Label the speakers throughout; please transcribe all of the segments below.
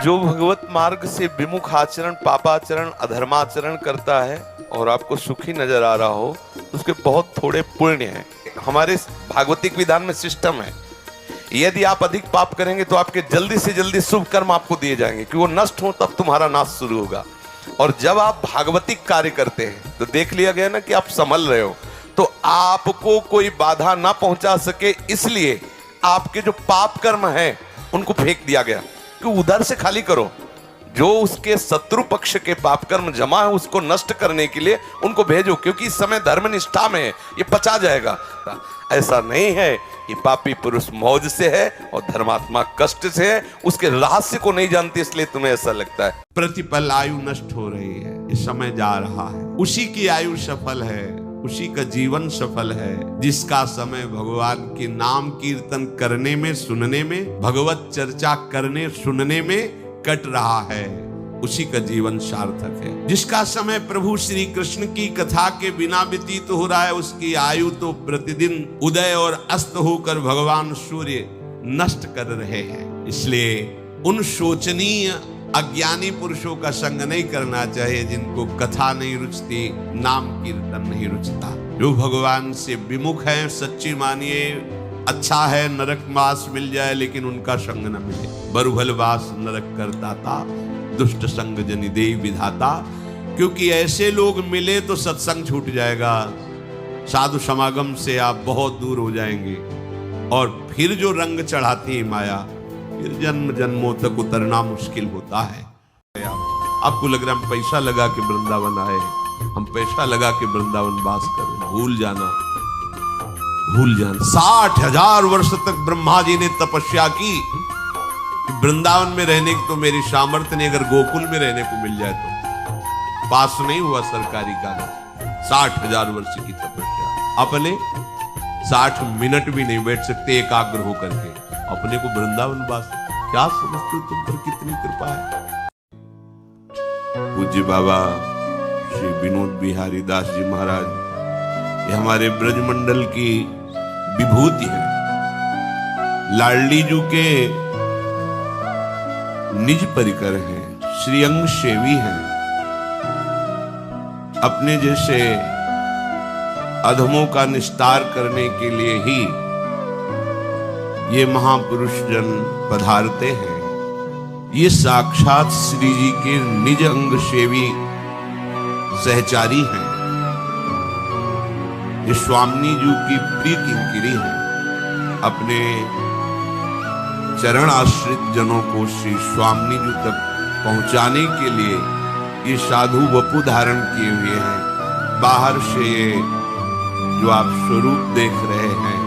Speaker 1: जो भगवत मार्ग से विमुख आचरण, पापाचरण, अधर्माचरण करता है और आपको सुखी नजर आ रहा हो, उसके बहुत थोड़े पुण्य हैं। हमारे भागवतिक विधान में सिस्टम है, यदि आप अधिक पाप करेंगे तो आपके जल्दी से जल्दी शुभ कर्म आपको दिए जाएंगे, कि वो नष्ट हो तब तुम्हारा नाश शुरू होगा। और जब आप भागवतिक कार्य करते हैं तो देख लिया गया ना कि आप संभल रहे हो, तो आपको कोई बाधा ना पहुंचा सके, इसलिए आपके जो पाप कर्म हैं उनको फेंक दिया गया कि उधर से खाली करो। जो उसके शत्रु पक्ष के पाप कर्म जमा है उसको नष्ट करने के लिए उनको भेजो, क्योंकि इस समय धर्म निष्ठा में है, ये पचा जाएगा। ऐसा नहीं है कि पापी पुरुष मौज से है और धर्मात्मा कष्ट से है, उसके रहस्य को नहीं जानते इसलिए तुम्हें ऐसा लगता है।
Speaker 2: प्रतिपल आयु नष्ट हो रही है, इस समय जा रहा है, उसी की आयु सफल है, उसी का जीवन सफल है जिसका समय भगवान के नाम कीर्तन करने में, सुनने में, भगवत चर्चा करने सुनने में कट रहा है, उसी का जीवन सार्थक है। जिसका समय प्रभु श्री कृष्ण की कथा के बिना व्यतीत हो रहा है, उसकी आयु तो प्रतिदिन उदय और अस्त होकर भगवान सूर्य नष्ट कर रहे हैं। इसलिए उन शोचनीय अज्ञानी पुरुषों का संग नहीं करना चाहिए जिनको कथा नहीं रुचती, नाम कीर्तन नहीं रुचता। जो भगवान से विमुख है, सच्ची मानिए अच्छा है नरक वास मिल जाए लेकिन उनका संग न मिले। बरुभल वास नरक करता था, दुष्ट संग जनि देई विधाता। क्योंकि ऐसे लोग मिले तो सत्संग छूट जाएगा, साधु समागम से आप बहुत दूर हो जाएंगे, और फिर जो रंग चढ़ाती है माया, फिर जन्म जन्मों तक उतरना मुश्किल होता है। आपको लग रहा है हम पैसा लगा के वृंदावन आए, हम पैसा लगा के वृंदावन वास करें, भूल जाना। 60,000 वर्ष तक ब्रह्मा जी ने तपस्या की कि वृंदावन में रहने की तो मेरी सामर्थ्य नहीं, अगर गोकुल में रहने को मिल जाए तो। पास नहीं हुआ सरकारी कागज, 60,000 वर्ष की तपस्या। अपने 60 मिनट भी नहीं बैठ सकते एकाग्र होकर के, अपने को वृंदावन वास। क्या समझते हो तुम पर कितनी कृपा है। पूज्य बाबा श्री विनोद बिहारी दास जी महाराज, ये हमारे ब्रजमंडल की विभूति है। लाडली जू के निज परिकर हैं, श्रीअंग सेवी हैं। अपने जैसे अधमों का निस्तार करने के लिए ही ये महापुरुष जन पधारते हैं। ये साक्षात श्री जी के निज अंग सेवी सहचारी हैं। ये स्वामी जी की प्रिय किंकिरी है। अपने चरण आश्रित जनों को श्री स्वामी जी तक पहुंचाने के लिए ये साधु वपु धारण किए हुए हैं। बाहर से ये जो आप स्वरूप देख रहे हैं,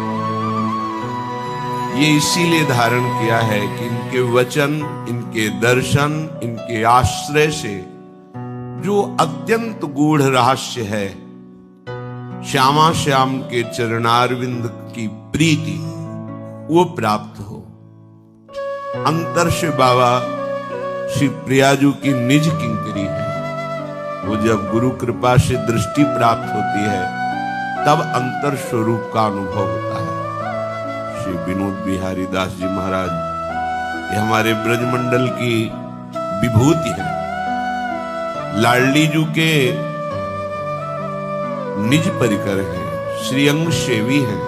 Speaker 2: ये इसीलिए धारण किया है कि इनके वचन, इनके दर्शन, इनके आश्रय से जो अत्यंत गूढ़ रहस्य है, श्यामा श्याम के चरणारविंद की प्रीति, वो प्राप्त हो। अंतर से बाबा श्री प्रियाजू की निज किंकरी है। वो जब गुरु कृपा से दृष्टि प्राप्त होती है तब अंतर स्वरूप का अनुभव होता है। श्री विनोद बिहारी दास जी महाराज, ये हमारे ब्रजमंडल की विभूति है। लाडली जू के निज परिकर हैं, श्रीअंग सेवी हैं।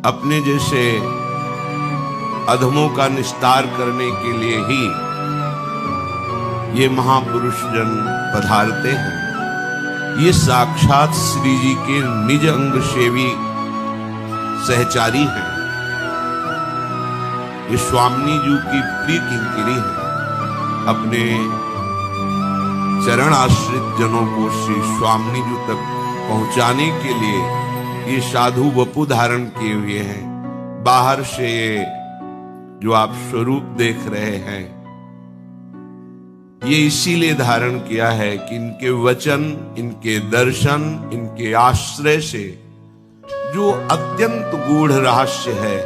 Speaker 2: अपने जैसे अधमों का निस्तार करने के लिए ही ये महापुरुष जन पधारते हैं। ये साक्षात श्री जी के निज अंग सेवी सहचारी हैं। ये स्वामी जी की प्रिय किंकिरी है। अपने चरण आश्रित जनों को श्री स्वामी जी तक पहुंचाने के लिए ये साधु वपु धारण किए हुए हैं। बाहर से ये जो आप स्वरूप देख रहे हैं, ये इसीलिए धारण किया है कि इनके वचन, इनके दर्शन, इनके आश्रय से जो अत्यंत गूढ़ रहस्य है,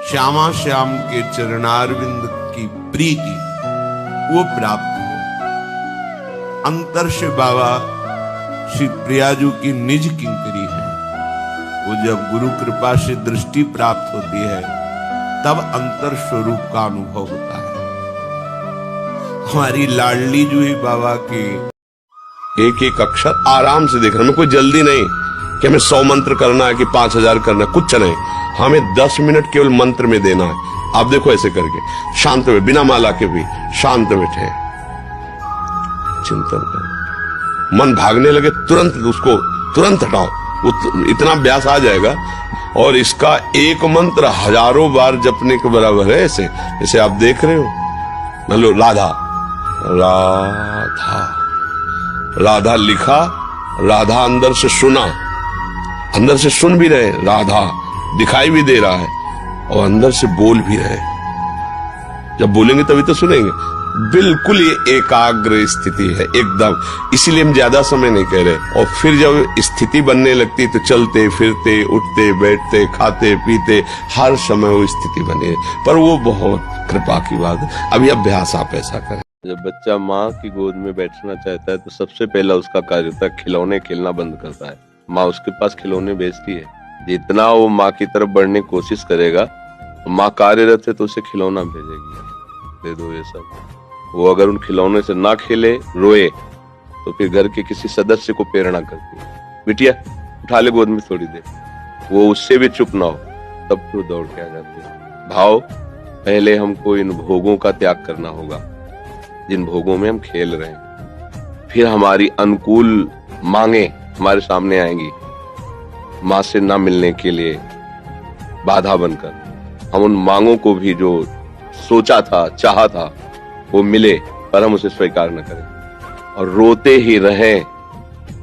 Speaker 2: श्यामा श्याम के चरणारविंद की प्रीति, वो प्राप्त हो। अंतर से बाबा श्री प्रियाजू की निज किंकरी है। वो जब गुरु कृपा से दृष्टि प्राप्त होती है तब अंतर स्वरूप का अनुभव होता है। हमारी लाडली जूही बाबा की एक एक अक्षर आराम से देख रहे, हमें कोई जल्दी नहीं कि हमें 100 मंत्र करना है कि 5000 करना है, कुछ नहीं। हमें 10 मिनट केवल मंत्र में देना है। आप देखो ऐसे करके शांत हुए, बिना माला के भी शांत बैठे, चिंतन करो। मन भागने लगे तुरंत उसको तुरंत हटाओ, इतना अभ्यास आ जाएगा। और इसका एक मंत्र हजारों बार जपने के बराबर है। ऐसे आप देख रहे हो, मान लो राधा राधा राधा लिखा, राधा अंदर से सुना, अंदर से सुन भी रहे, राधा दिखाई भी दे रहा है और अंदर से बोल भी रहे। जब बोलेंगे तभी तो सुनेंगे। बिल्कुल ये एकाग्र स्थिति है एकदम, इसीलिए हम ज्यादा समय नहीं कह रहे। और फिर जब स्थिति बनने लगती तो चलते फिरते उठते बैठते खाते पीते हर समय वो स्थिति बने। पर वो बहुत कृपा की बात है। अभी अभ्यास आप ऐसा करें।
Speaker 3: जब बच्चा माँ की गोद में बैठना चाहता है तो सबसे पहला उसका कार्य होता है खिलौने खेलना बंद करता है। माँ उसके पास खिलौने भेजती है, जितना वो माँ की तरफ बढ़ने की कोशिश करेगा, माँ कार्यरत है तो उसे खिलौना भेजेगी, दे दो ये सब। वो अगर उन खिलौने से ना खेले, रोए, तो फिर घर के किसी सदस्य को प्रेरणा करती है, बिटिया उठा ले गोद में थोड़ी देर। वो उससे भी चुप ना हो तब फिर दौड़ के आ जाती है। भाव, पहले हमको इन भोगों का त्याग करना होगा जिन भोगों में हम खेल रहे हैं। फिर हमारी अनुकूल मांगे हमारे सामने आएंगी, माँ से ना मिलने के लिए बाधा बनकर। हम उन मांगों को भी जो सोचा था, चाहा था, वो मिले पर हम उसे स्वीकार न करें और रोते ही रहें,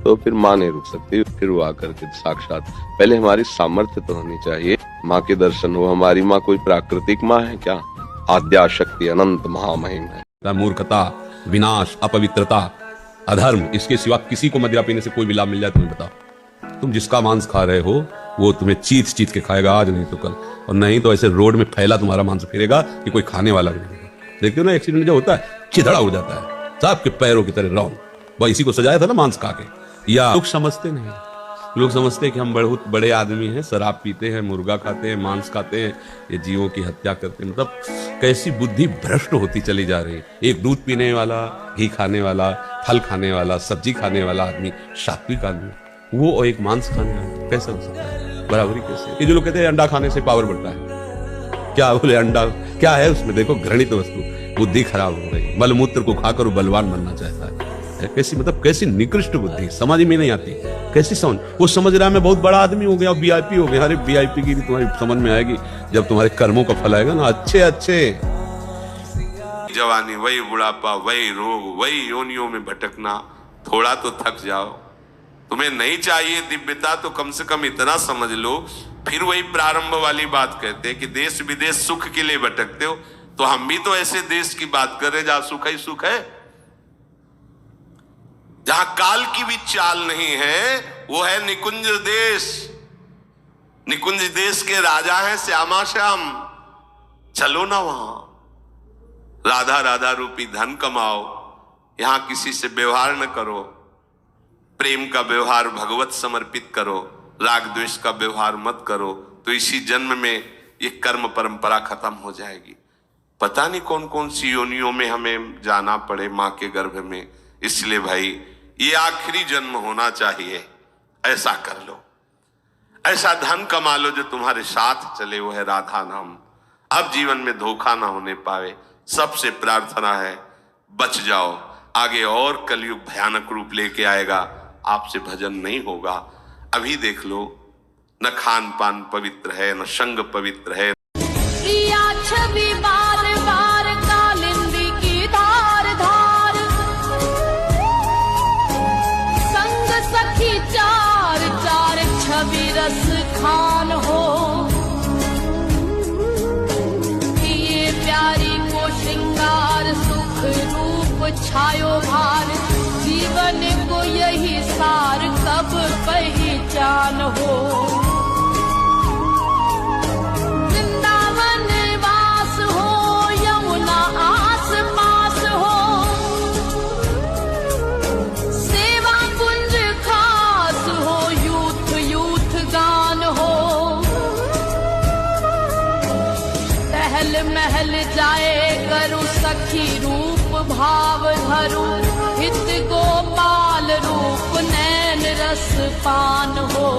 Speaker 3: तो फिर माँ नहीं रुक सकती। फिर वो आकर के साक्षात, पहले हमारी सामर्थ्य तो होनी चाहिए, माँ के दर्शन हो। हमारी माँ कोई प्राकृतिक माँ है क्या? आद्या शक्ति अनंत महामहिम है।
Speaker 4: मूर्खता, विनाश, अपवित्रता, अधर्म, इसके सिवा किसी को मदिरा पीने से कोई भी लाभ मिल जाए तुम्हें बताओ? तुम जिसका मांस खा रहे हो वो तुम्हें चीत चीत के खाएगा, आज नहीं तो कल। और नहीं तो ऐसे रोड में फैला तुम्हारा मांस फिरेगा कि कोई खाने वाला भी नहीं। देखते हो ना, एक्सीडेंट जो होता है चिधड़ा उड़ जाता है, सबके पैरों की तरह राउंड। वह इसी को सजाया था ना मांस खा के। या लोग समझते नहीं, लोग समझते हैं कि हम बहुत बड़े आदमी हैं, शराब पीते हैं, मुर्गा खाते हैं, मांस खाते हैं, ये जीवों की हत्या करते हैं। मतलब कैसी बुद्धि भ्रष्ट होती चली जा रही है। एक दूध पीने वाला, घी खाने वाला, फल खाने वाला, सब्जी खाने वाला आदमी सात्विक आदमी, वो और एक मांस खाने वाला कैसे हो सकता है? बराबरी कैसे? ये जो लोग कहते हैं अंडा खाने से पावर बढ़ता है, क्या बोले अंडा क्या है उसमें? देखो घृणित वस्तु, बुद्धि खराब हो गई। मलमूत्र को खाकर वो बलवान बनना चाहता है। कैसी मतलब कैसी निकृष्ट बुद्धि, समझ में नहीं आती। कैसी समझ? वो समझ रहा है मैं बहुत बड़ा आदमी हो गया, वीआईपी हो गया। अरे वीआईपी की तुम्हारी समझ में आएगी जब तुम्हारे कर्मों का फल आएगा ना। अच्छे अच्छे
Speaker 2: जवानी, वही बुढ़ापा, वही रोग, वही योनियों में भटकना। थोड़ा तो थक जाओ। तुम्हें नहीं चाहिए दिव्यता तो कम से कम इतना समझ लो। फिर वही प्रारंभ वाली बात कहते हैं कि देश विदेश सुख के लिए भटकते हो, तो हम भी तो ऐसे देश की बात कर रहे जहां सुख ही सुख है, जहां काल की भी चाल नहीं है। वो है निकुंज देश। निकुंज देश के राजा हैं श्यामा श्याम। चलो ना वहां, राधा राधा रूपी धन कमाओ। यहां किसी से व्यवहार न करो, प्रेम का व्यवहार भगवत समर्पित करो, राग द्वेष का व्यवहार मत करो। तो इसी जन्म में ये कर्म परंपरा खत्म हो जाएगी। पता नहीं कौन कौन सी योनियों में हमें जाना पड़े मां के गर्भ में। इसलिए भाई ये आखिरी जन्म होना चाहिए, ऐसा कर लो। ऐसा धन कमा लो जो तुम्हारे साथ चले, वो है राधा नाम। अब जीवन में धोखा ना होने पावे। सबसे प्रार्थना है बच जाओ, आगे और कलयुग भयानक रूप लेके आएगा, आपसे भजन नहीं होगा। अभी देख लो, न खान पान पवित्र है, न संग पवित्र है।
Speaker 5: प्रिया छवि बार बार कालिंदी की धार धार, संग सखी चार चार छवि रस खान हो। ये प्यारी को श्रृंगार सुख रूप छायो भार, जीवन को यही सार कब पहचान हो। वृंदावन वास हो, यमुना आस पास हो, सेवा कुंज खास हो, यूथ यूथ गान हो। करू सखी रूप भाव धरू हित गोपाल रूप नैन रस पान हो